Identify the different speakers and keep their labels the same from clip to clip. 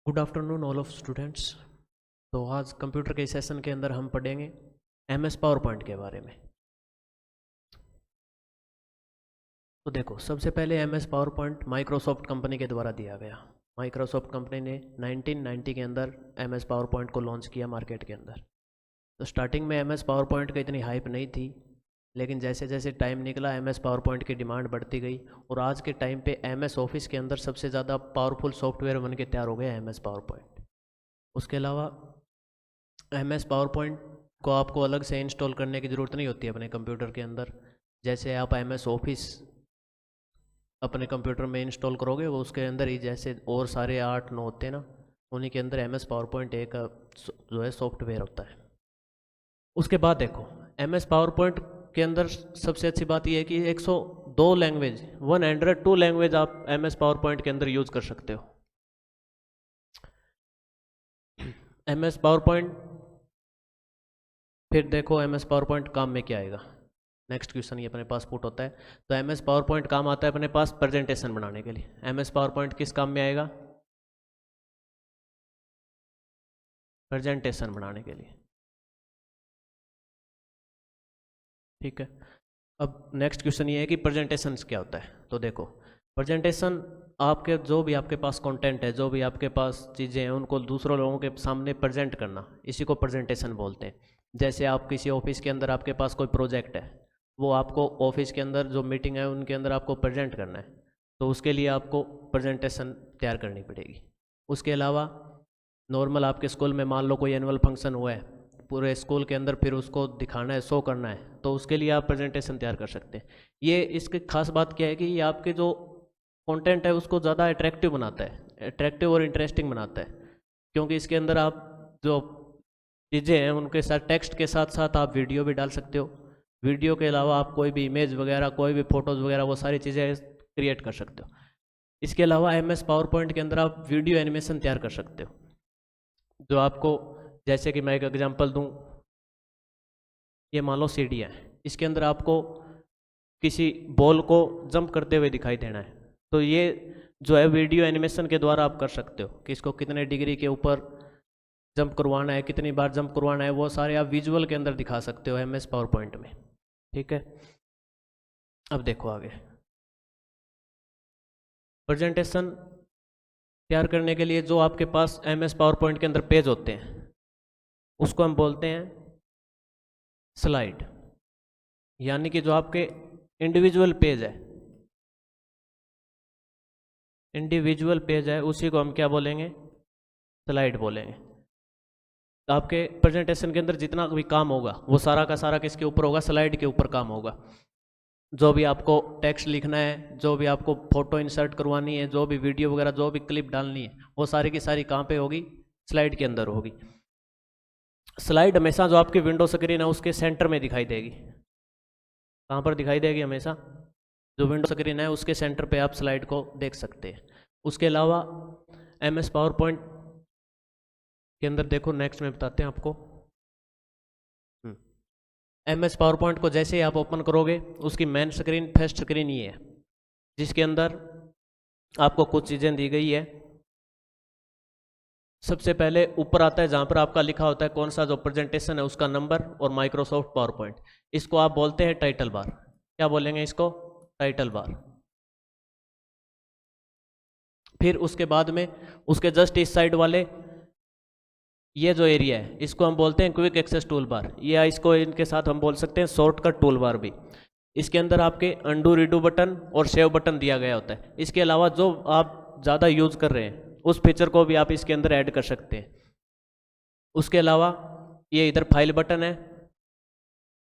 Speaker 1: Good afternoon all of students. तो आज computer के सेशन के अंदर हम पढ़ेंगे MS पावर पॉइंट के बारे में। तो देखो, सबसे पहले MS power point Microsoft company के द्वारा दिया गया। माइक्रोसॉफ्ट कंपनी ने 1990 के अंदर MS पावर पॉइंट को लॉन्च किया मार्केट के अंदर। तो स्टार्टिंग में MS पावर पॉइंट का इतनी हाइप नहीं थी, लेकिन जैसे जैसे टाइम निकला MS पावर पॉइंट की डिमांड बढ़ती गई और आज के टाइम पे MS ऑफिस के अंदर सबसे ज़्यादा पावरफुल सॉफ्टवेयर बन के तैयार हो गया MS पावर पॉइंट। उसके अलावा MS पावर पॉइंट को आपको अलग से इंस्टॉल करने की ज़रूरत नहीं होती है अपने कंप्यूटर के अंदर। जैसे आप MS ऑफिस अपने कंप्यूटर में इंस्टॉल करोगे, वो उसके अंदर ही जैसे और सारे 8-9 होते हैं ना, उन्हीं के अंदर MS पावर पॉइंट एक जो है सॉफ्टवेयर होता है। उसके बाद देखो, MS पावर पॉइंट के अंदर सबसे अच्छी बात यह है कि 102 लैंग्वेज 102 लैंग्वेज आप MS पावर पॉइंट के अंदर यूज़ कर सकते हो। MS पावर पॉइंट, फिर देखो MS पावर पॉइंट काम में क्या आएगा। नेक्स्ट क्वेश्चन ये अपने पास पुट होता है। तो MS पावर पॉइंट काम आता है अपने पास प्रेजेंटेशन बनाने के लिए। MS पावर पॉइंट किस काम में आएगा? प्रेजेंटेशन बनाने के लिए, ठीक है। अब नेक्स्ट क्वेश्चन ये है कि प्रेजेंटेशन क्या होता है। तो देखो, प्रेजेंटेशन आपके जो भी आपके पास कंटेंट है, जो भी आपके पास चीज़ें हैं, उनको दूसरों लोगों के सामने प्रेजेंट करना, इसी को प्रेजेंटेशन बोलते हैं। जैसे आप किसी ऑफिस के अंदर आपके पास कोई प्रोजेक्ट है, वो आपको ऑफिस के अंदर जो मीटिंग है उनके अंदर आपको प्रेजेंट करना है, तो उसके लिए आपको प्रेजेंटेशन तैयार करनी पड़ेगी। उसके अलावा नॉर्मल आपके स्कूल में मान लो कोई एनुअल फंक्शन हुआ है पूरे स्कूल के अंदर, फिर उसको दिखाना है, शो करना है, तो उसके लिए आप प्रेजेंटेशन तैयार कर सकते हैं। ये इसकी खास बात क्या है कि ये आपके जो कंटेंट है उसको ज़्यादा अट्रैक्टिव बनाता है, अट्रैक्टिव और इंटरेस्टिंग बनाता है, क्योंकि इसके अंदर आप जो चीज़ें हैं उनके साथ टेक्स्ट के साथ साथ आप वीडियो भी डाल सकते हो। वीडियो के अलावा आप कोई भी इमेज वगैरह, कोई भी फ़ोटोज़ वगैरह, वो सारी चीज़ें क्रिएट कर सकते हो। इसके अलावा MS पावर पॉइंट के अंदर आप वीडियो एनिमेशन तैयार कर सकते हो, जो आपको, जैसे कि मैं एक एग्जांपल दूं, ये मान लो सीढ़ी है, इसके अंदर आपको किसी बॉल को जंप करते हुए दिखाई देना है, तो ये जो है वीडियो एनिमेशन के द्वारा आप कर सकते हो कि इसको कितने डिग्री के ऊपर जंप करवाना है, कितनी बार जंप करवाना है, वो सारे आप विजुअल के अंदर दिखा सकते हो MS पावर पॉइंट में, ठीक है। अब देखो आगे, प्रेजेंटेशन तैयार करने के लिए जो आपके पास MS पावर पॉइंट के अंदर पेज होते हैं उसको हम बोलते हैं स्लाइड, यानी कि जो आपके इंडिविजुअल पेज है, इंडिविजुअल पेज है, उसी को हम क्या बोलेंगे? स्लाइड बोलेंगे। तो आपके प्रेजेंटेशन के अंदर जितना भी काम होगा वो सारा का सारा किसके ऊपर होगा? स्लाइड के ऊपर काम होगा। जो भी आपको टेक्स्ट लिखना है, जो भी आपको फोटो इंसर्ट करवानी है, जो भी वीडियो वगैरह, जो भी क्लिप डालनी है, वो सारी की सारी कहाँ पे होगी? स्लाइड के अंदर होगी। स्लाइड हमेशा जो आपकी विंडो स्क्रीन है उसके सेंटर में दिखाई देगी। कहाँ पर दिखाई देगी? हमेशा जो विंडो स्क्रीन है उसके सेंटर पे आप स्लाइड को देख सकते हैं। उसके अलावा MS पावर पॉइंट के अंदर देखो, नेक्स्ट में बताते हैं आपको। MS पावर पॉइंट को जैसे ही आप ओपन करोगे, उसकी मेन स्क्रीन, फर्स्ट स्क्रीन ये है, जिसके अंदर आपको कुछ चीज़ें दी गई है। सबसे पहले ऊपर आता है जहाँ पर आपका लिखा होता है कौन सा जो प्रेजेंटेशन है उसका नंबर और माइक्रोसॉफ्ट पावर पॉइंट। इसको आप बोलते हैं टाइटल बार। क्या बोलेंगे इसको? Title bar. फिर उसके बाद में उसके जस्ट इस साइड वाले ये जो एरिया है इसको हम बोलते हैं क्विक एक्सेस टूल बार, या इसको इनके साथ हम बोल सकते हैं शॉर्टकट टूल बार भी। इसके अंदर आपके अंडू रीडू बटन और सेव बटन दिया गया होता है। इसके अलावा जो आप ज़्यादा यूज़ कर रहे हैं उस फीचर को भी आप इसके अंदर ऐड कर सकते हैं। उसके अलावा ये इधर फाइल बटन है,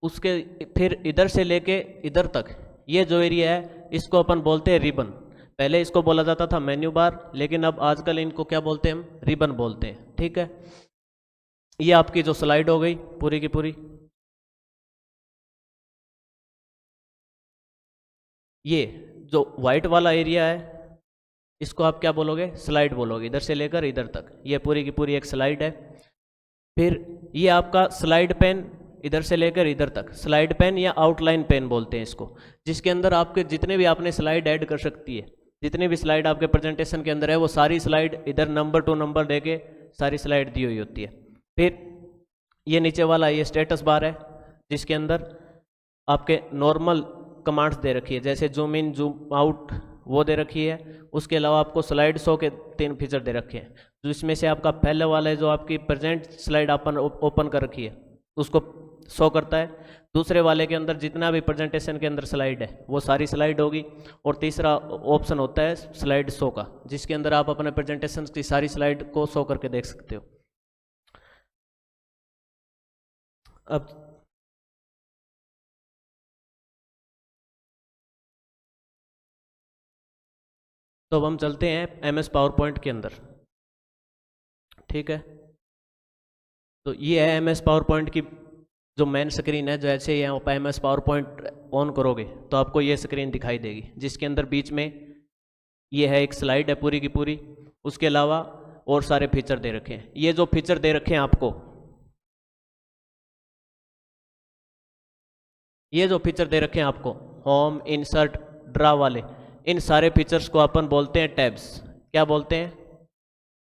Speaker 1: उसके फिर इधर से लेके इधर तक ये जो एरिया है इसको अपन बोलते हैं रिबन। पहले इसको बोला जाता था मेन्यू बार, लेकिन अब आजकल इनको क्या बोलते हैं? हम रिबन बोलते हैं, ठीक है। ये आपकी जो स्लाइड हो गई पूरी की पूरी। ये जो वाइट वाला एरिया है इसको आप क्या बोलोगे? स्लाइड बोलोगे, इधर से लेकर इधर तक ये पूरी की पूरी एक स्लाइड है। फिर ये आपका स्लाइड पेन, इधर से लेकर इधर तक स्लाइड पेन या आउटलाइन पेन बोलते हैं इसको, जिसके अंदर आपके जितने भी आपने स्लाइड ऐड कर सकती है जितनी भी स्लाइड आपके प्रेजेंटेशन के अंदर है वो सारी स्लाइड इधर नंबर टू नंबर देके सारी स्लाइड दी हुई होती है। फिर ये नीचे वाला ये स्टेटस बार है जिसके अंदर आपके नॉर्मल कमांड्स दे रखी है, जैसे जूम इन जूम आउट वो दे रखी है। उसके अलावा आपको स्लाइड शो के 3 फीचर दे रखे हैं, जो इसमें से आपका पहले वाला है जो आपकी प्रेजेंट स्लाइड अपन ओपन कर रखी है उसको शो करता है। दूसरे वाले के अंदर जितना भी प्रेजेंटेशन के अंदर स्लाइड है वो सारी स्लाइड होगी। और तीसरा ऑप्शन होता है स्लाइड शो का, जिसके अंदर आप अपने प्रेजेंटेशन की सारी स्लाइड को शो करके देख सकते हो। अब तो अब हम चलते हैं MS पावर पॉइंट के अंदर। ठीक है, तो ये है MS पावर पॉइंट की जो मेन स्क्रीन है। जैसे यहाँ पर MS पावर पॉइंट ऑन करोगे तो आपको ये स्क्रीन दिखाई देगी, जिसके अंदर बीच में ये है एक स्लाइड है पूरी की पूरी। उसके अलावा और सारे फीचर दे रखे हैं। ये जो फीचर दे रखे हैं आपको, ये जो फीचर दे रखे हैं आपको होम, इंसर्ट, ड्रा वाले, इन सारे फीचर्स को अपन बोलते हैं टैब्स। क्या बोलते हैं?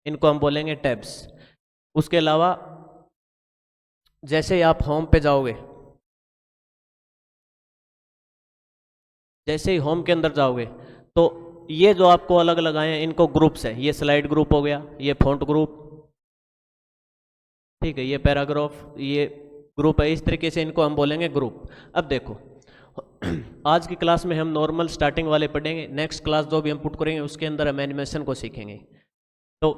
Speaker 1: इनको हम बोलेंगे टैब्स। उसके अलावा जैसे ही आप होम पे जाओगे, जैसे ही होम के अंदर जाओगे तो ये जो आपको अलग अलग आए हैं इनको ग्रुप्स है। ये स्लाइड ग्रुप हो गया, ये फॉन्ट ग्रुप, ठीक है, ये पैराग्राफ, ये ग्रुप है। इस तरीके से इनको हम बोलेंगे ग्रुप। अब देखो आज की क्लास में हम नॉर्मल स्टार्टिंग वाले पढ़ेंगे, नेक्स्ट क्लास जो भी हम पुट करेंगे उसके अंदर हम एनिमेशन को सीखेंगे। तो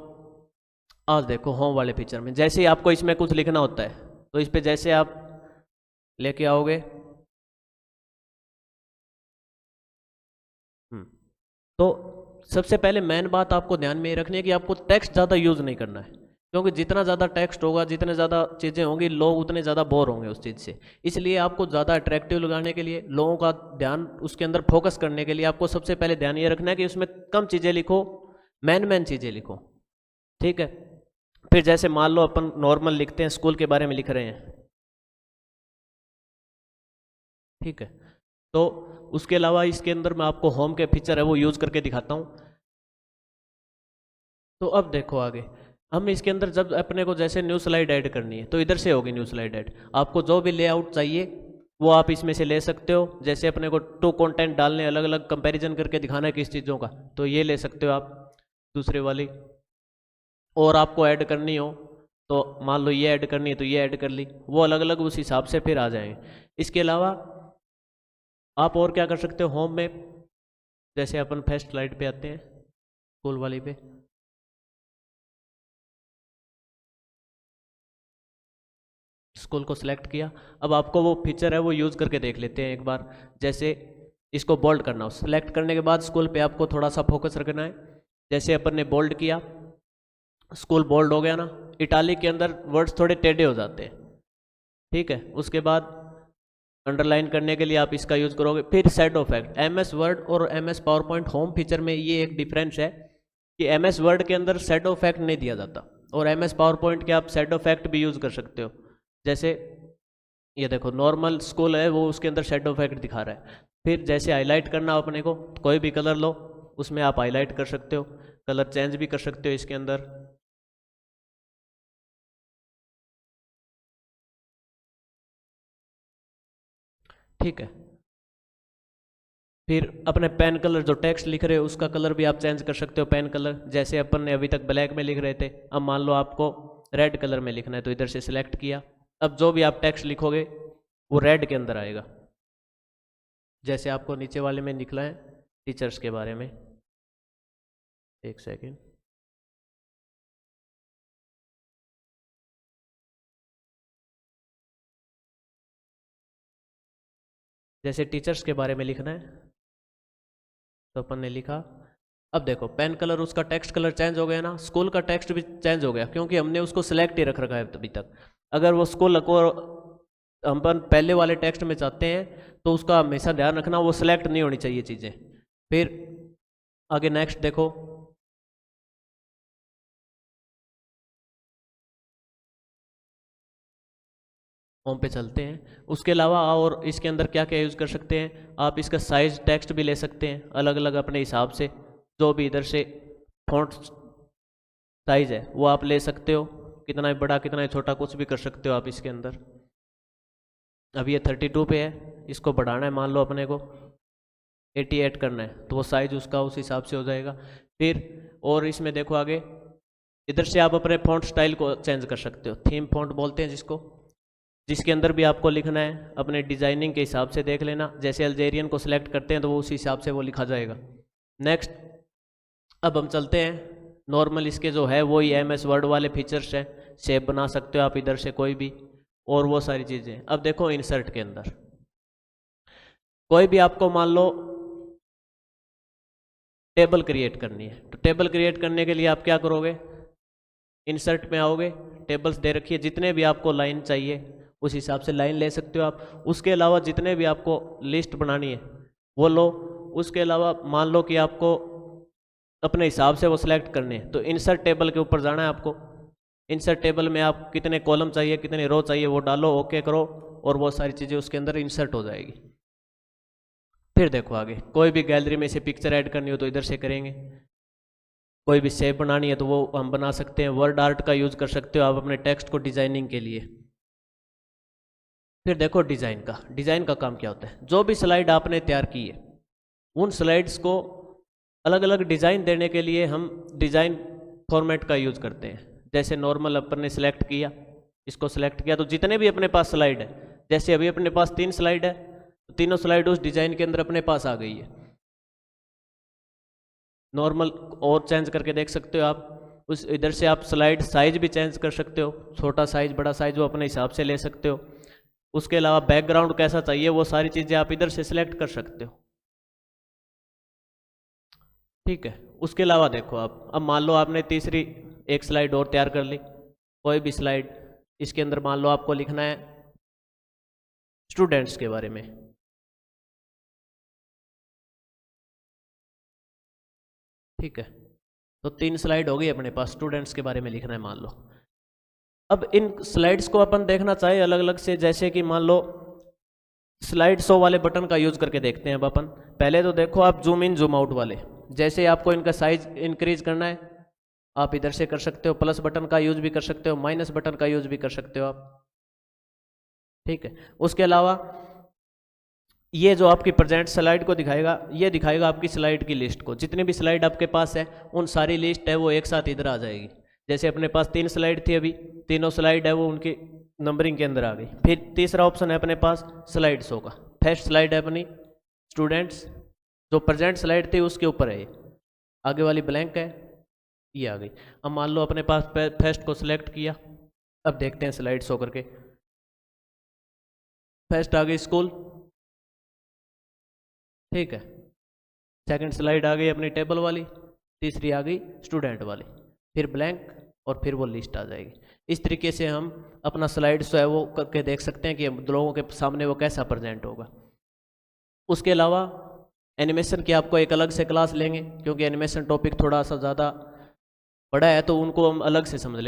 Speaker 1: आज देखो होम वाले फीचर में जैसे ही आपको इसमें कुछ लिखना होता है तो इस पे जैसे आप लेके आओगे तो सबसे पहले मेन बात आपको ध्यान में ये रखनी है कि आपको टेक्स्ट ज़्यादा यूज़ नहीं करना है, क्योंकि जितना ज़्यादा टेक्स्ट होगा, जितने ज़्यादा चीज़ें होंगी, लोग उतने ज़्यादा बोर होंगे उस चीज़ से। इसलिए आपको ज़्यादा अट्रैक्टिव लगाने के लिए, लोगों का ध्यान उसके अंदर फोकस करने के लिए आपको सबसे पहले ध्यान ये रखना है कि उसमें कम चीज़ें लिखो, मेन चीज़ें लिखो। ठीक है, फिर जैसे मान लो अपन नॉर्मल लिखते हैं, स्कूल के बारे में लिख रहे हैं, ठीक है, तो उसके अलावा इसके अंदर मैं आपको होम के फीचर है वो यूज़ करके दिखाता हूँ। तो अब देखो आगे हम इसके अंदर जब अपने को जैसे न्यू स्लाइड ऐड करनी है तो इधर से होगी न्यू स्लाइड ऐड। आपको जो भी लेआउट चाहिए वो आप इसमें से ले सकते हो। जैसे अपने को 2 कंटेंट डालने, अलग अलग कंपैरिजन करके दिखाना है किस चीज़ों का, तो ये ले सकते हो आप दूसरे वाली। और आपको ऐड करनी हो तो मान लो ये ऐड करनी है तो ये ऐड कर ली, वो अलग अलग उस हिसाब से फिर आ जाएंगे। इसके अलावा आप और क्या कर सकते हो होम में, जैसे अपन फर्स्ट स्लाइड पे आते हैं, स्कूल वाली पे, स्कूल को सिलेक्ट किया। अब आपको वो फीचर है वो यूज़ करके देख लेते हैं एक बार। जैसे इसको बोल्ड करना हो, सिलेक्ट करने के बाद स्कूल पे आपको थोड़ा सा फोकस रखना है। जैसे अपन ने बोल्ड किया, स्कूल बोल्ड हो गया ना। इटालिक के अंदर वर्ड्स थोड़े टेढ़े हो जाते हैं, ठीक है। उसके बाद अंडरलाइन करने के लिए आप इसका यूज़ करोगे। फिर शैडो इफेक्ट, MS वर्ड और MS power point home feature में ये एक डिफरेंस है कि MS वर्ड के अंदर शैडो इफेक्ट नहीं दिया जाता, और MS पावर पॉइंट के आप शैडो इफेक्ट भी यूज़ कर सकते हो। जैसे ये देखो नॉर्मल स्कूल है वो, उसके अंदर शैडो इफेक्ट दिखा रहा है। फिर जैसे हाईलाइट करना हो अपने को, कोई भी कलर लो, उसमें आप हाईलाइट कर सकते हो, कलर चेंज भी कर सकते हो इसके अंदर। ठीक है, फिर अपने पेन कलर जो टेक्स्ट लिख रहे हो उसका कलर भी आप चेंज कर सकते हो। पेन कलर जैसे अपन ने अभी तक ब्लैक में लिख रहे थे, अब मान लो आपको रेड कलर में लिखना है तो इधर से सिलेक्ट किया। अब जो भी आप टेक्स्ट लिखोगे वो रेड के अंदर आएगा। जैसे आपको नीचे वाले में निकला है टीचर्स के बारे में, एक सेकेंड, जैसे टीचर्स के बारे में लिखना है तो अपन ने लिखा। अब देखो पेन कलर, उसका टेक्स्ट कलर चेंज हो गया ना, स्कूल का टेक्स्ट भी चेंज हो गया क्योंकि हमने उसको सिलेक्ट ही रख रखा है अभी तक। अगर वो स्कूल को हम पहले वाले टेक्स्ट में चाहते हैं तो उसका हमेशा ध्यान रखना वो सिलेक्ट नहीं होनी चाहिए चीज़ें। फिर आगे नेक्स्ट देखो, होम पे चलते हैं। उसके अलावा और इसके अंदर क्या क्या यूज़ कर सकते हैं, आप इसका साइज टेक्स्ट भी ले सकते हैं अलग अलग अपने हिसाब से। जो भी इधर से फॉन्ट साइज है वो आप ले सकते हो, कितना बड़ा कितना छोटा कुछ भी कर सकते हो आप इसके अंदर। अब ये 32 पे है, इसको बढ़ाना है, मान लो अपने को 88 करना है, तो वो साइज उसका उस हिसाब से हो जाएगा। फिर और इसमें देखो आगे, इधर से आप अपने फॉन्ट स्टाइल को चेंज कर सकते हो, थीम फॉन्ट बोलते हैं जिसको, जिसके अंदर भी आपको लिखना है अपने डिजाइनिंग के हिसाब से देख लेना। जैसे अल्जेरियन को सिलेक्ट करते हैं तो वो उसी हिसाब से वो लिखा जाएगा। नेक्स्ट, अब हम चलते हैं नॉर्मल, इसके जो है वही MS वर्ड वाले फीचर्स हैं, शेप बना सकते हो आप इधर से कोई भी, और वो सारी चीज़ें। अब देखो इंसर्ट के अंदर कोई भी आपको मान लो टेबल क्रिएट करनी है, तो टेबल क्रिएट करने के लिए आप क्या करोगे, इंसर्ट में आओगे, टेबल्स दे रखी है, जितने भी आपको लाइन चाहिए उस हिसाब से लाइन ले सकते हो आप। उसके अलावा जितने भी आपको लिस्ट बनानी है वो लो। उसके अलावा मान लो कि आपको अपने हिसाब से वो सिलेक्ट करने हैं, तो इंसर्ट टेबल के ऊपर जाना है आपको। इंसर्ट टेबल में आप कितने कॉलम चाहिए कितने रो चाहिए वो डालो, ओके करो, और वो सारी चीज़ें उसके अंदर इंसर्ट हो जाएगी। फिर देखो आगे, कोई भी गैलरी में से पिक्चर ऐड करनी हो तो इधर से करेंगे, कोई भी शेप बनानी है तो वो हम बना सकते हैं। वर्ड आर्ट का यूज़ कर सकते हो आप अपने टेक्स्ट को डिजाइनिंग के लिए। फिर देखो डिज़ाइन का काम क्या होता है, जो भी स्लाइड आपने तैयार की है उन स्लाइड्स को अलग अलग डिज़ाइन देने के लिए हम डिज़ाइन फॉर्मेट का यूज़ करते हैं। जैसे नॉर्मल अपन ने सिलेक्ट किया, इसको सिलेक्ट किया, तो जितने भी अपने पास स्लाइड है, जैसे अभी अपने पास 3 स्लाइड है, तो तीनों स्लाइड उस डिज़ाइन के अंदर अपने पास आ गई है। नॉर्मल और चेंज करके देख सकते हो आप, उस इधर से आप स्लाइड साइज भी चेंज कर सकते हो, छोटा साइज बड़ा साइज वो अपने हिसाब से ले सकते हो। उसके अलावा बैकग्राउंड कैसा चाहिए वो सारी चीज़ें आप इधर से सिलेक्ट कर सकते हो, ठीक है। उसके अलावा देखो आप, अब मान लो आपने तीसरी एक स्लाइड और तैयार कर ली, कोई भी स्लाइड, इसके अंदर मान लो आपको लिखना है स्टूडेंट्स के बारे में, ठीक है। तो 3 स्लाइड हो गई अपने पास, स्टूडेंट्स के बारे में लिखना है मान लो। अब इन स्लाइड्स को अपन देखना चाहिए अलग अलग से, जैसे कि मान लो स्लाइड शो वाले बटन का यूज करके देखते हैं अब अपन। पहले तो देखो आप जूम इन जूम आउट वाले, जैसे आपको इनका साइज इंक्रीज करना है आप इधर से कर सकते हो, प्लस बटन का यूज भी कर सकते हो, माइनस बटन का यूज भी कर सकते हो आप, ठीक है। उसके अलावा ये जो आपकी प्रेजेंट स्लाइड को दिखाएगा, ये दिखाएगा आपकी स्लाइड की लिस्ट को, जितनी भी स्लाइड आपके पास है उन सारी लिस्ट है वो एक साथ इधर आ जाएगी। जैसे अपने पास 3 स्लाइड थी, अभी तीनों स्लाइड है वो उनकी नंबरिंग के अंदर आ गई। फिर तीसरा ऑप्शन है अपने पास स्लाइड शो का, फर्स्ट स्लाइड है अपनी स्टूडेंट्स, जो प्रेजेंट स्लाइड थी उसके ऊपर है, आगे वाली ब्लैंक है, ये आ गई। अब मान लो अपने पास फर्स्ट को सिलेक्ट किया, अब देखते हैं स्लाइड शो करके। फर्स्ट आ गई स्कूल, ठीक है। सेकंड स्लाइड आ गई अपनी टेबल वाली, तीसरी आ गई स्टूडेंट वाली, फिर ब्लैंक, और फिर वो लिस्ट आ जाएगी। इस तरीके से हम अपना स्लाइड जो है वो करके देख सकते हैं कि लोगों के सामने वो कैसा प्रेजेंट होगा। उसके अलावा एनिमेशन की आपको एक अलग से क्लास लेंगे, क्योंकि एनिमेशन टॉपिक थोड़ा सा ज़्यादा बड़ा है तो उनको हम अलग से समझ लेंगे।